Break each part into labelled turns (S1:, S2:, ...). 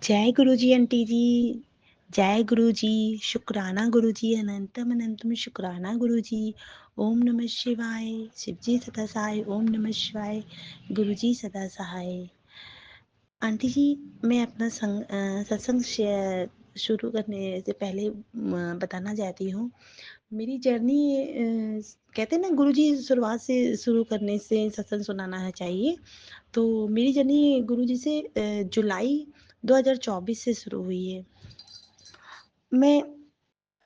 S1: जय गुरुजी आंटी जी, जय गुरुजी, शुक्राना गुरुजी, अनंतम अनंतम शुक्राना गुरुजी। ओम नमः शिवाय, शिवजी सदा सहाय, ओम नमः शिवाय, गुरुजी सदा सहाय। आंटी जी, मैं अपना सत्संग शुरू करने से पहले बताना चाहती हूँ। मेरी जर्नी कहते हैं ना, गुरुजी शुरुआत से शुरू करने से सत्संग सुनाना है चाहिए। तो मेरी जर्नी गुरुजी से जुलाई 2024 से शुरू हुई है। मैं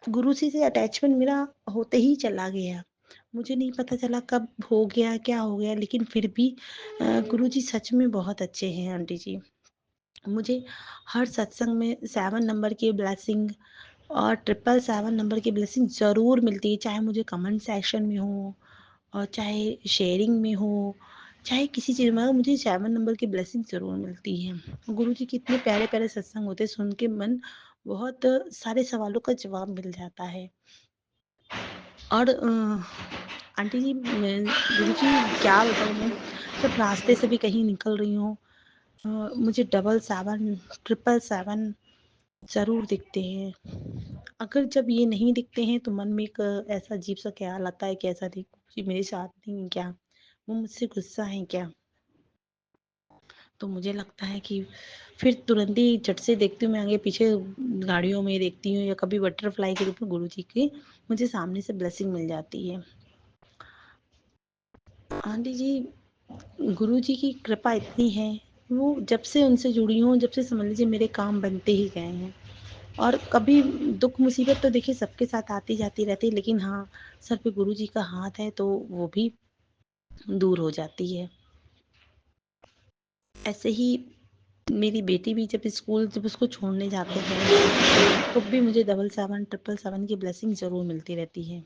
S1: गुरुजी से अटैचमेंट मेरा होते ही चला गया। मुझे नहीं पता चला कब हो गया, क्या हो गया, लेकिन फिर भी गुरुजी सच में बहुत अच्छे हैं आंटी जी। मुझे हर सत्संग में 7 नंबर की ब्लेसिंग और 777 नंबर की ब्लेसिंग ज़रूर मिलती है, चाहे मुझे कमेंट सेक्शन में हो और चाहे शेयरिंग में हो, चाहे किसी चीज़ में हो, मुझे 7 नंबर की ब्लेसिंग ज़रूर मिलती है। गुरुजी के इतने प्यारे-प्यारे सत्संग होते हैं, सुन के मन बहुत सारे सवालों का जवाब मिल जाता है। और आंटी जी, मैं गुरुजी क्या बताऊँ मैं, जब रास्ते से भी कहीं निकल रही हूँ, मुझे 777, 777 ज़रूर दिखते हैं। अगर जब ये नहीं दिखते हैं तो मन में एक ऐसा अजीब-सा ख़्याल आता है कि ऐसा देखो कि मेरे साथ नहीं है क्या? वो मुझसे गुस्सा हैं क्या? तो मुझे लगता है कि फिर तुरंत ही झट से देखती हूँ, मैं आगे-पीछे गाड़ियों में देखती हूँ या कभी बटरफ्लाई के रूप में गुरुजी की मुझे सामने से ब्लेसिंग मिल जाती है। आंटी जी, गुरुजी की कृपा इतनी है, वो जब से उनसे जुड़ी हूँ, जब से समझ लीजिए मेरे काम बनते ही गए हैं। और कभी दुःख मुसीबत तो देखिए सबके साथ आती-जाती रहती है, लेकिन हाँ, सर पे गुरुजी का हाथ है तो वो भी दूर हो जाती है। ऐसे ही मेरी बेटी भी जब उसको छोड़ने जाते हैं, तब भी मुझे 777, 777 की ब्लेसिंग ज़रूर मिलती रहती है।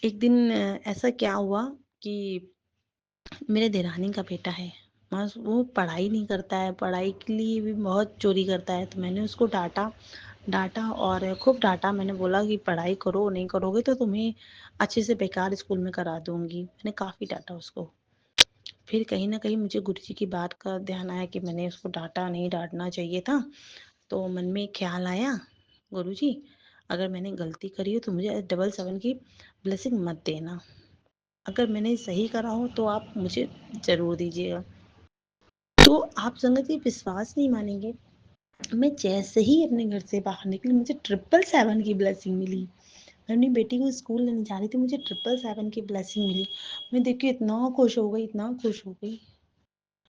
S1: एक दिन ऐसा क्या हुआ कि मेरे देरानी का बेटा है, बस वो पढ़ाई नहीं करता है, पढ़ाई के लिए भी बहुत चोरी करता है, तो मैंने उसको डाँटा डाँटा और खूब डाँटा। मैंने बोला कि पढ़ाई करो, नहीं करोगे तो तुम्हें अच्छे से बेकार स्कूल में करा दूँगी। मैंने काफ़ी डाँटा उसको। फिर कहीं न कहीं मुझे गुरुजी की बात का ध्यान आया कि मैंने उसको डाँटा नहीं, डाँटना चाहिए था। तो मन में एक ख़्याल आया, गुरुजी अगर मैंने गलती करी हो तो मुझे 777 की ब्लेसिंग मत देना। अगर मैंने सही करा हो तो आप मुझे ज़रूर दीजिएगा। तो आप संगत जी विश्वास नहीं मानेंगे, मैं जैसे ही अपने घर से बाहर निकली मुझे 777 की ब्लेसिंग मिली। मैं अपनी बेटी को स्कूल लेने जा रही थी, मुझे 777 की ब्लेसिंग मिली। मैं देख के इतना खुश हो गई, इतना खुश हो गई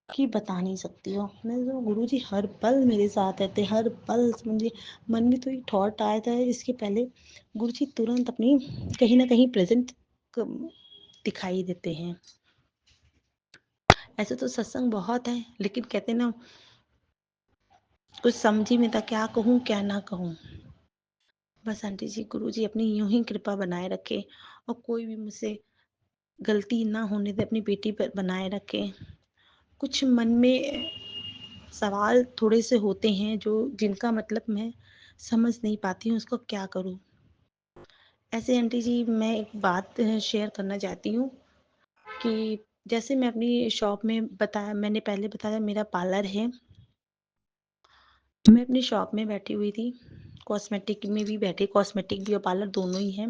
S1: कि बता नहीं सकती हूँ। मैं तो गुरुजी हर पल मेरे साथ रहते, हर पल समझिए। मन में तो एक थॉट आया था इसके पहले, गुरुजी तुरंत अपनी कहीं न कहीं प्रेज़ेंट क दिखाई देते हैं। ऐसे तो सत्संग बहुत है, लेकिन कहते हैं ना, कुछ समझ ही नहीं आता क्या कहूँ, क्या ना कहूँ। बस आंटी जी, गुरुजी अपनी यूँ ही कृपा बनाए रखें और कोई भी मुझसे गलती ना होने दे, अपनी बेटी पर बनाए रखें। कुछ मन में सवाल थोड़े से होते हैं जो जिनका मतलब मैं समझ नहीं पाती हूँ उसको क्या करूँ। ऐसे आंटी जी, मैं एक बात शेयर करना चाहती हूँ कि जैसे मैं अपनी शॉप में मैंने पहले बताया मेरा पार्लर है। मैं अपनी शॉप में बैठी हुई थी, कॉस्मेटिक में भी बैठी, कॉस्मेटिक भी और पार्लर दोनों ही है।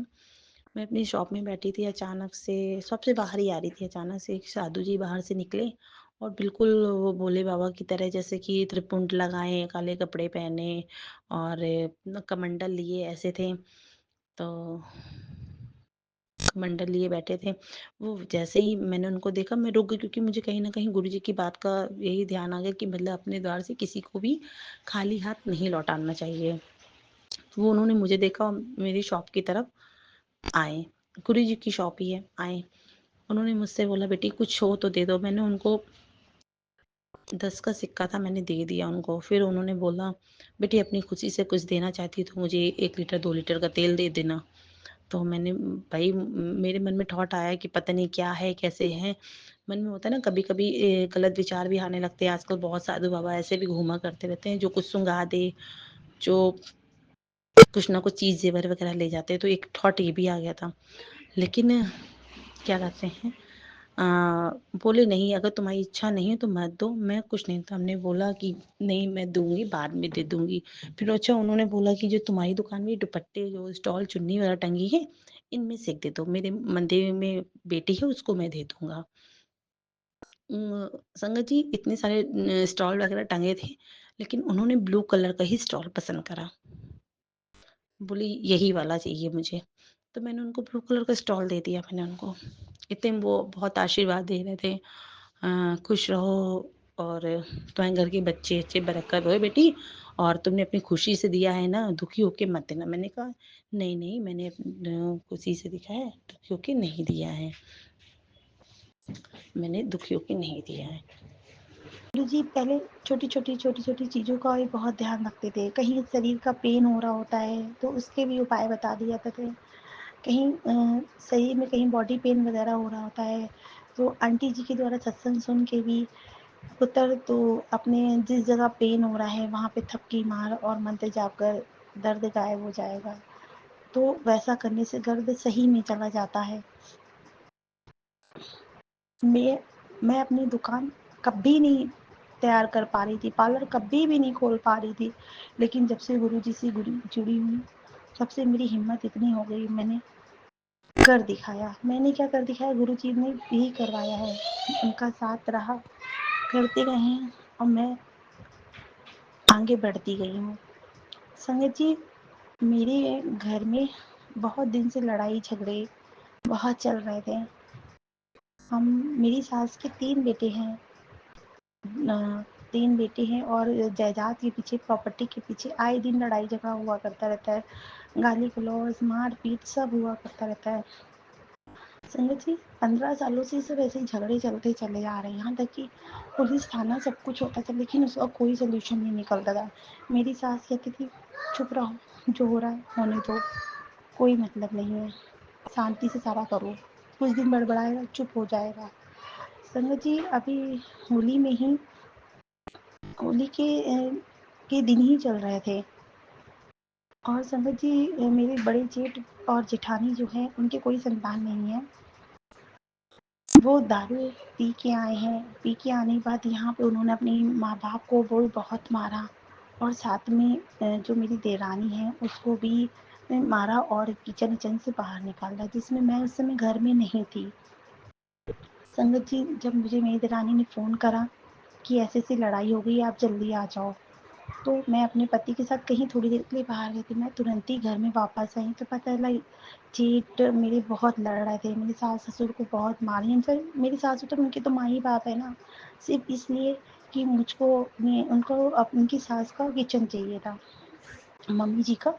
S1: मैं अपनी शॉप में बैठी थी, अचानक से शॉप से बाहर ही आ रही थी, अचानक से एक साधु जी बाहर से निकले और बिल्कुल वो भोले बाबा की तरह, जैसे कि त्रिपुंड लगाए, काले कपड़े पहने और कमंडल लिए ऐसे थे। तो कमंडल लिए बैठे थे। वो जैसे ही मैंने उनको देखा मैं रुक गई, क्योंकि मुझे कहीं न कहीं गुरुजी की बात का यही ध्यान आ गया कि मतलब अपने द्वार से किसी को भी खाली हाथ नहीं लौटाना चाहिए। तो वो उन्होंने मुझे देखा और मेरी शॉप की तरफ आए। गुरुजी की शॉप ही है, आए। उन्होंने मुझसे बोला, बेटी कुछ हो तो दे दो। मैंने उनको 10 का सिक्का था, मैंने दे दिया उनको। फिर उन्होंने बोला, बेटी अपनी खुशी से कुछ देना चाहती हो तो मुझे 1 लीटर 2 लीटर का तेल दे देना। तो मैंने भाई मेरे मन में थॉट आया कि पता नहीं क्या है, कैसे है। मन में होता है ना कभी-कभी गलत विचार भी आने लगते हैं। आजकल बहुत साधु बाबा ऐसे भी घूमा करते रहते हैं जो कुछ सुंघा दे, जो कुछ ना कुछ चीज़ ज़ेवर वगैरह ले जाते हैं। तो एक थॉट ये भी आ गया था। लेकिन क्या कहते हैं, बोले नहीं, अगर तुम्हारी इच्छा नहीं है तो मत दो, मैं कुछ नहीं। तो हमने बोला कि नहीं मैं दूंगी, बाद में दे दूंगी। फिर अच्छा उन्होंने बोला कि जो तुम्हारी दुकान में दुपट्टे जो स्टॉल चुन्नी वाला टंगी है, इनमें से एक दे दो, मेरे मंदिर में बेटी है उसको मैं दे दूंगा। संगत जी इतने सारे स्टॉल वगैरह टंगे थे, लेकिन उन्होंने ब्लू कलर का ही स्टॉल पसंद करा। बोली यही वाला चाहिए मुझे। तो मैंने उनको ब्लू कलर का स्टॉल दे दिया। मैंने उनको इतने वो बहुत आशीर्वाद दे रहे थे, खुश रहो और तुम्हारे घर के बच्चे अच्छे बरकत होए बेटी, और तुमने अपनी खुशी से दिया है ना, दुखी होके मत देना। मैंने कहा नहीं नहीं, मैंने खुशी से दिखा है, दुखी होके नहीं दिया है, मैंने दुखी होके नहीं दिया है। गुरु जी पहले छोटी छोटी चीज़ों का भी बहुत ध्यान रखते थे। कहीं शरीर का पेन हो रहा होता है तो उसके भी उपाय बता दिया करते थे। कहीं शरीर में कहीं बॉडी पेन वगैरह हो रहा होता है तो आंटी जी के द्वारा सत्संग सुन के भी पुत्र तो अपने जिस जगह पेन हो रहा है वहाँ पे थपकी मार और मंत्र जाप कर दर्द गायब हो जाएगा। तो वैसा करने से दर्द सही में चला जाता है। मैं अपनी दुकान कभी नहीं तैयार कर पा रही थी, पार्लर कभी भी नहीं खोल पा रही थी, लेकिन जब से गुरु जी से जुड़ी हुई तब से मेरी हिम्मत इतनी हो गई, मैंने कर दिखाया। मैंने क्या कर दिखाया, गुरु जी ने यही करवाया है, उनका साथ रहा, करते रहे हैं और मैं आगे बढ़ती गई हूँ। संगत जी मेरे घर में बहुत दिन से लड़ाई झगड़े बहुत चल रहे थे। हम मेरी सास के 3 बेटे हैं, 3 बेटे हैं और जायदाद के पीछे, प्रॉपर्टी के पीछे आए दिन लड़ाई झगड़ा हुआ करता रहता है, गाली गलौज मारपीट सब हुआ करता रहता है। संगत जी 15 सालों से सब ऐसे ही झगड़े चलते चले आ रहे हैं, यहाँ तक कि पुलिस थाना सब कुछ होता था, लेकिन उसका कोई सोल्यूशन नहीं निकलता था। मेरी सास कहती थी चुप रहो, जो हो रहा है होने दो, कोई मतलब नहीं है, शांति से सारा करो, कुछ दिन बड़बड़ाएगा चुप हो जाएगा। संगत जी अभी होली में ही, होली के दिन ही चल रहे थे और संगत जी मेरे बड़े जेठ और जेठानी जो हैं उनके कोई संतान नहीं है। वो दारू पी के आए हैं, पी के आने के बाद यहाँ पे उन्होंने अपने माँ बाप को वो बहुत मारा और साथ में जो मेरी देरानी है उसको भी मारा और किचन से बाहर निकाला, जिसमें मैं उस समय घर में नहीं थी। संगत जी जब मुझे मेरी देरानी ने फ़ोन करा कि ऐसे ऐसे लड़ाई हो गई, आप जल्दी आ जाओ, तो मैं अपने पति के साथ कहीं थोड़ी देर के लिए बाहर गई थी। मैं तुरंत ही घर में वापस आई तो पता चला जेठ मेरे बहुत लड़ रहे थे, मेरे सास ससुर को बहुत मारी। इनफैक्ट मेरी सास ससुर उनके तो माँ ही बाप है ना, सिर्फ इसलिए कि मुझको उनको उनकी सास का किचन चाहिए था, मम्मी जी का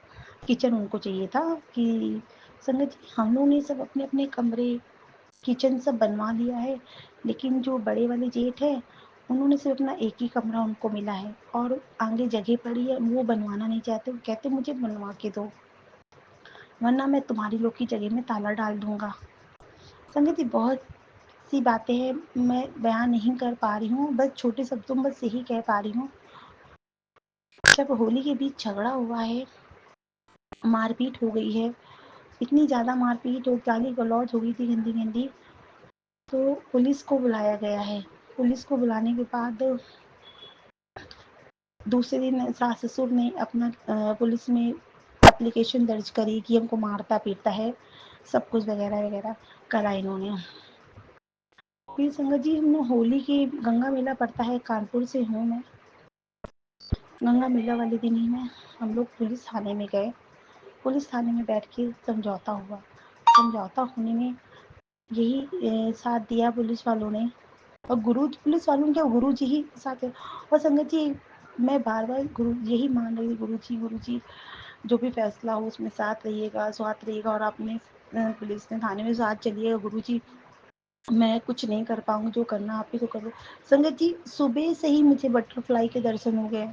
S1: किचन उनको चाहिए था। कि संगत जी हम लोगों ने सब अपने अपने कमरे किचन सब बनवा लिया है, लेकिन जो बड़े वाले जेठ है उन्होंने सिर्फ अपना एक ही कमरा उनको मिला है और आगे जगह पड़ी है, वो बनवाना नहीं चाहते। वो कहते मुझे बनवा के दो वरना मैं तुम्हारी लोग की जगह में ताला डाल दूंगा। संगत जी बहुत सी बातें हैं, मैं बयान नहीं कर पा रही हूँ, बस छोटे शब्दों में बस यही कह पा रही हूँ। जब होली के बीच झगड़ा हुआ है, मारपीट हो गई है, इतनी ज़्यादा मारपीट और गाली गलौज हो गई थी गंदी गंदी, तो पुलिस को बुलाया गया है। पुलिस को बुलाने के बाद दूसरे दिन सास ससुर ने अपना पुलिस में एप्लीकेशन दर्ज करी कि हमको मारता पीटता है, सब कुछ वगैरह वगैरह करा इन्होंने। फिर संगत जी हमने होली की गंगा मेला पड़ता है, कानपुर से हूँ मैं। गंगा मेला वाले दिन ही में हम लोग पुलिस थाने में गए, पुलिस थाने में बैठ के समझौता हुआ। समझौता होने में यही साथ दिया पुलिस वालों ने, और गुरु पुलिस वालों क्या गुरु जी ही साथ है। और संगत जी मैं बार बार गुरु यही मान रही हूँ, गुरु जी जो भी फैसला हो उसमें साथ रहिएगा, साथ रहिएगा और आपने पुलिस ने थाने में साथ चलिएगा। गुरु जी मैं कुछ नहीं कर पाऊंगी, जो करना आप ही को करो। संगत जी सुबह से ही मुझे बटरफ्लाई के दर्शन हो गए,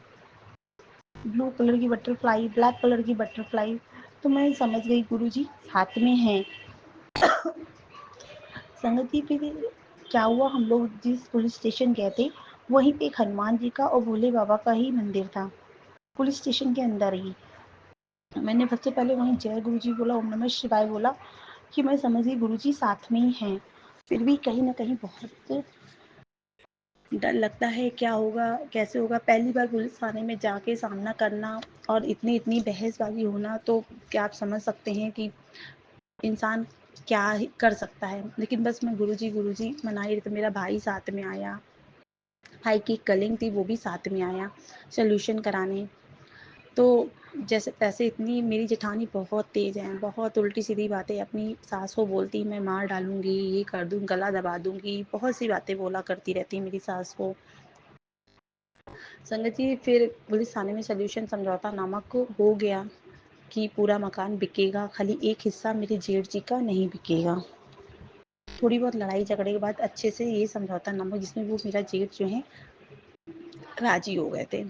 S1: ब्लू कलर की बटरफ्लाई, ब्लैक कलर की बटरफ्लाई, तो मैं समझ गई गुरु जी हाथ में हैं। संगत जी फिर क्या हुआ, हम लोग जिस पुलिस स्टेशन गए थे वहीं पे एक हनुमान जी का और भोले बाबा का ही मंदिर था, पुलिस स्टेशन के अंदर ही। मैंने सबसे पहले वहीं जय गुरु जी बोला, ओम नमः शिवाय बोला, कि मैं समझ गई गुरु जी साथ में ही हैं। फिर भी कहीं ना कहीं बहुत डर लगता है, क्या होगा कैसे होगा। पहली बार पुलिस थाने में जाके सामना करना और इतनी इतनी बहसबाजी होना, तो क्या आप समझ सकते हैं कि इंसान क्या ही कर सकता है। लेकिन बस मैं गुरुजी मनाई रही, तो मेरा भाई साथ में आया, भाई की कलिंग थी वो भी साथ में आया सोल्यूशन कराने। तो जैसे तैसे इतनी मेरी जेठानी बहुत तेज़ है, बहुत उल्टी सीधी बातें अपनी सास को बोलती, मैं मार डालूंगी, ये कर दूँ, गला दबा दूंगी, बहुत सी बातें बोला करती रहती मेरी सास को। संगत जी फिर पुलिस थाने में सोल्यूशन समझौता नामक हो गया कि पूरा मकान बिकेगा, खाली एक हिस्सा मेरे जेठ जी का नहीं बिकेगा। थोड़ी बहुत लड़ाई झगड़े के बाद अच्छे से ये समझौता नामक, जिसमें वो मेरा जेठ जो है राजी हो गए थे।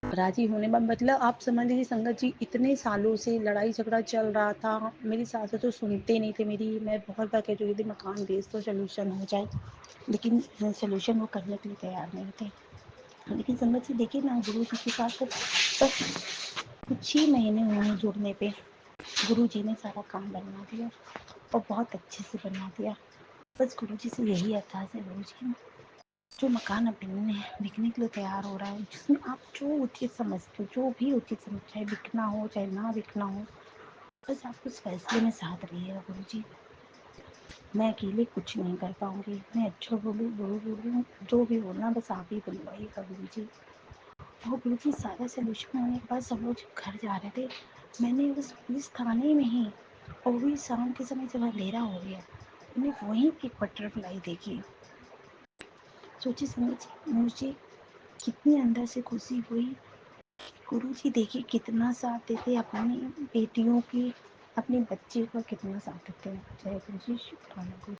S1: राजी होने में मतलब आप समझ लीजिए संगत जी, इतने सालों से लड़ाई झगड़ा चल रहा था, मेरी सासू तो सुनते नहीं थे मेरी। मैं बहुत बार कह चुकी थी मकान बेच तो सोल्यूशन हो जाए, लेकिन सोल्यूशन वो करने के लिए तैयार नहीं थे। लेकिन संगत जी देखिए ना, गुरु जी के साथ बस कुछ ही महीने हुए जुड़ने पे गुरु जी ने सारा काम बनवा दिया, और बहुत अच्छे से बनवा दिया। बस गुरु जी से यही अरदास है, गुरु जी जो मकान अब बिकने के लिए तैयार हो रहा है, जिसमें आप जो उचित समझते हो, जो भी उचित समझ, चाहे बिकना हो चाहे ना बिकना हो, बस आप उस फैसले में साथ रहिएगा गुरु जी। मैं अकेले कुछ नहीं कर पाऊंगी, मैं अच्छा बोलूँ बुरा बोलूँ, जो भी बोलना बस आप ही बुलवाइएगा गुरु जी। और गुरु जी सारा सोल्यूशन होने के बाद सब लोग जब घर जा रहे थे, मैंने उस पुलिस थाने में ही, और भी शाम के समय जब अंधेरा हो गया, मैंने वहीं एक बटरफ्लाई देखी। सोची समझी मुझे कितनी अंदर से खुशी हुई। गुरु जी देखिए कितना साथ देते अपनी बेटियों की, अपने बच्चे का कितना साथ देते हैं। जय गुरु जी, शुक्राना गुरु।